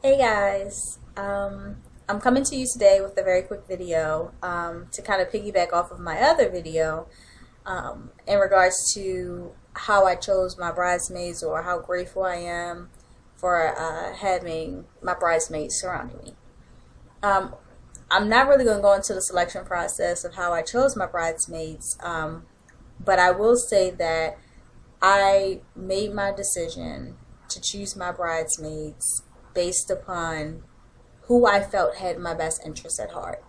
Hey guys, I'm coming to you today with a very quick video to kind of piggyback off of my other video in regards to how I chose my bridesmaids or how grateful I am for having my bridesmaids surrounding me. Um, I'm not really going to go into the selection process of how I chose my bridesmaids, but I will say that I made my decision to choose my bridesmaids based upon who I felt had my best interests at heart.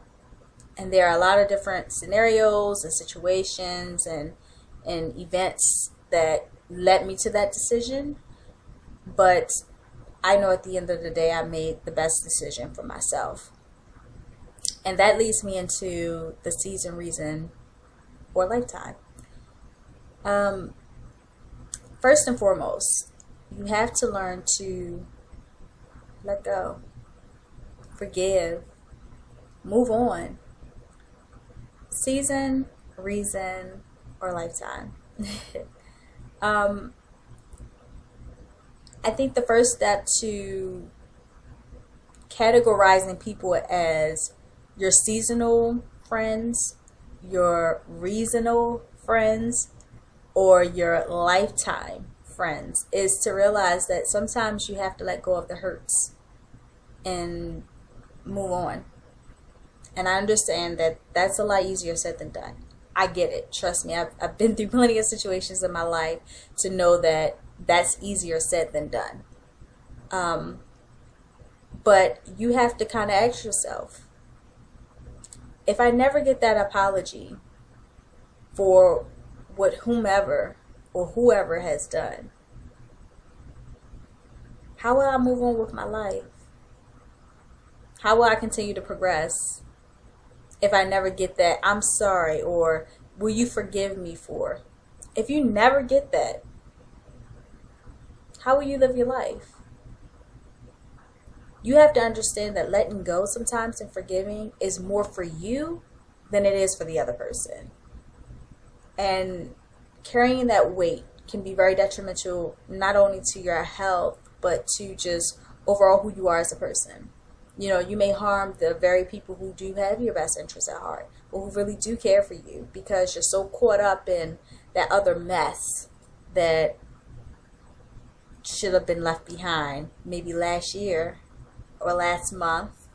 And there are a lot of different scenarios and situations and events that led me to that decision, but I know at the end of the day I made the best decision for myself. And that leads me into the season, reason, or lifetime. Um, First and foremost, you have to learn to let go, forgive, move on. Season, reason, or lifetime. um, I think the first step to categorizing people as your seasonal friends, your reasonable friends, or your lifetime friends is to realize that sometimes you have to let go of the hurts and move on. And I understand that that's a lot easier said than done. I get it. Trust me, I've been through plenty of situations in my life to know that that's easier said than done. Um, but you have to kind of ask yourself, if I never get that apology for what whomever or whoever has done, how will I move on with my life? How will I continue to progress if I never get that I'm sorry or will you forgive me for? If you never get that, how will you live your life? You have to understand that letting go sometimes and forgiving is more for you than it is for the other person. And carrying that weight can be very detrimental not only to your health but to just overall who you are as a person. You know, you may harm the very people who do have your best interests at heart or who really do care for you because you're so caught up in that other mess that should have been left behind maybe last year or last month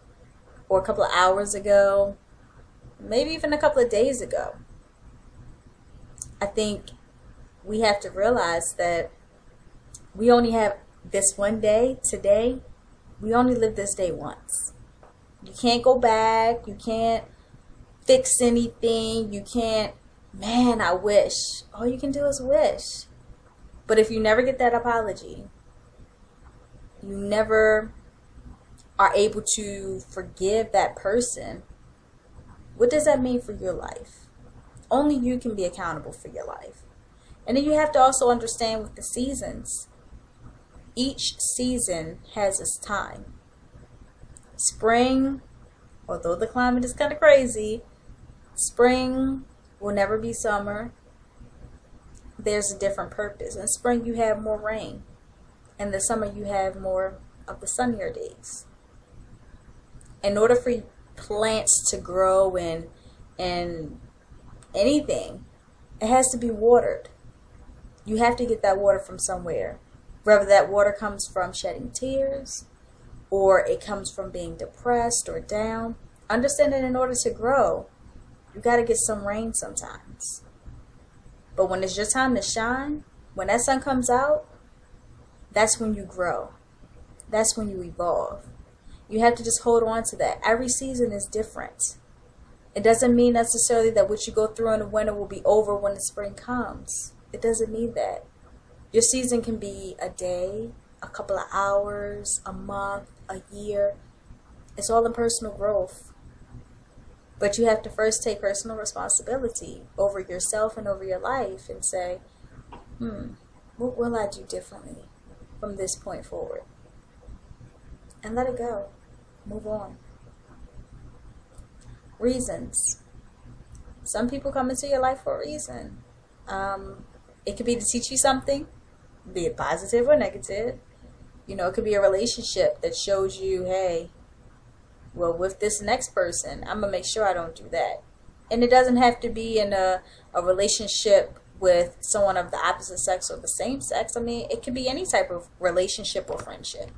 or a couple of hours ago, maybe even a couple of days ago. I think we have to realize that we only have this one day, today. We only live this day once. You can't go back. You can't fix anything. You can't, man, I wish. All you can do is wish. But if you never get that apology, you never are able to forgive that person, what does that mean for your life? Only you can be accountable for your life. And then you have to also understand with the seasons, each season has its time. Spring, although the climate is kind of crazy, spring will never be summer. There's a different purpose. In spring you have more rain. In the summer you have more of the sunnier days. In order for plants to grow and anything, it has to be watered. You have to get that water from somewhere. Whether that water comes from shedding tears or it comes from being depressed or down. Understand that in order to grow, you got to get some rain sometimes. But when it's your time to shine, when that sun comes out, that's when you grow. That's when you evolve. You have to just hold on to that. Every season is different. It doesn't mean necessarily that what you go through in the winter will be over when the spring comes. It doesn't mean that. Your season can be a day, a couple of hours, a month, a year. It's all in personal growth. But you have to first take personal responsibility over yourself and over your life and say, what will I do differently from this point forward? And let it go. Move on. Reasons. Some people come into your life for a reason. It could be to teach you something, be it positive or negative. You know, it could be a relationship that shows you, hey, well, with this next person, I'm going to make sure I don't do that. And it doesn't have to be in a relationship with someone of the opposite sex or the same sex. I mean, it could be any type of relationship or friendship.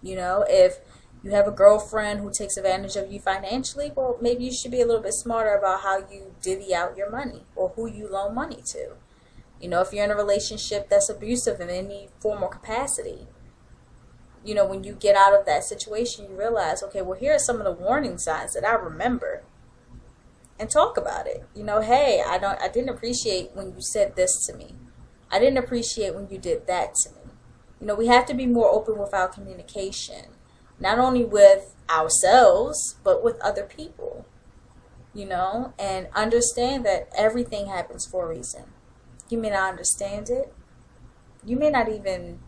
You know, if you have a girlfriend who takes advantage of you financially, well, maybe you should be a little bit smarter about how you divvy out your money or who you loan money to. You know, if you're in a relationship that's abusive in any form or capacity, you know, when you get out of that situation, you realize, okay, well, here are some of the warning signs that I remember, and talk about it. You know, hey, I didn't appreciate when you said this to me. I didn't appreciate when you did that to me. You know, we have to be more open with our communication, not only with ourselves, but with other people, you know, and understand that everything happens for a reason. You may not understand it. You may not even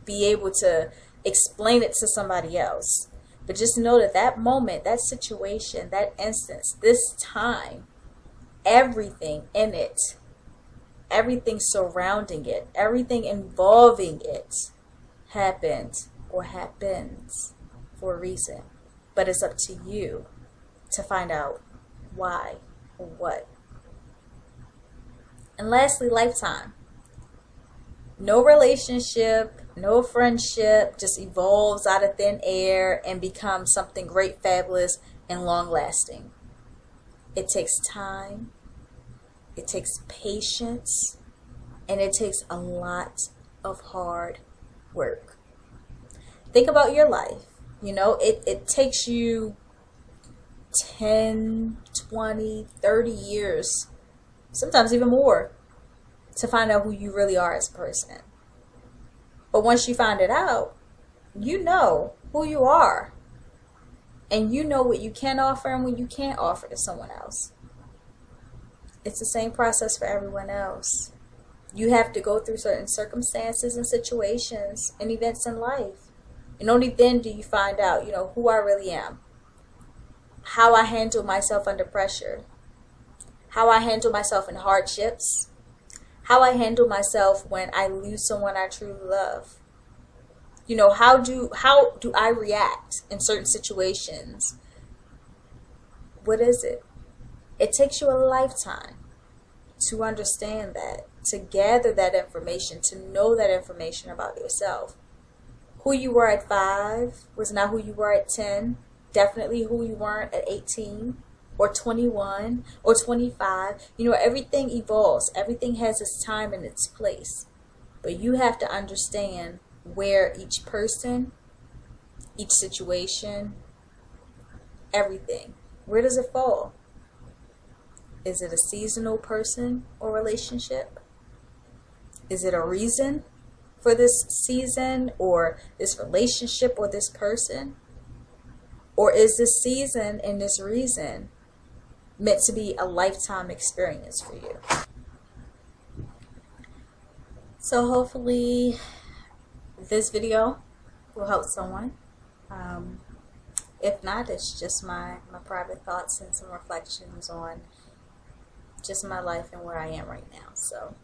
be able to explain it to somebody else. But just know that that moment, that situation, that instance, this time, everything in it, everything surrounding it, everything involving it happened or happens for a reason. But it's up to you to find out why or what. And lastly, lifetime. No relationship, no friendship just evolves out of thin air and becomes something great, fabulous, and long-lasting. It takes time, it takes patience, and it takes a lot of hard work. Think about your life. You know, it takes you 10, 20, 30 years, sometimes even more, to find out who you really are as a person. But once you find it out, you know who you are. And you know what you can offer and what you can't offer to someone else. It's the same process for everyone else. You have to go through certain circumstances and situations and events in life. And only then do you find out, you know, who I really am. How I handle myself under pressure. How I handle myself in hardships. How I handle myself when I lose someone I truly love. You know, how do I react in certain situations? What is it? It takes you a lifetime to understand that, to gather that information, to know that information about yourself. Who you were at 5 was not who you were at 10. Definitely who you weren't at 18 or 21 or 25. You know, everything evolves. Everything has its time and its place. But you have to understand where each person, each situation, everything, where does it fall? Is it a seasonal person or relationship? Is it a reason for this season or this relationship or this person? Or is this season and this reason meant to be a lifetime experience for you? So hopefully this video will help someone. If not, it's just my private thoughts and some reflections on just my life and where I am right now. So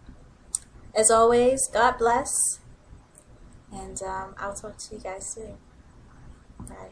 as always, God bless, and I'll talk to you guys soon. Bye.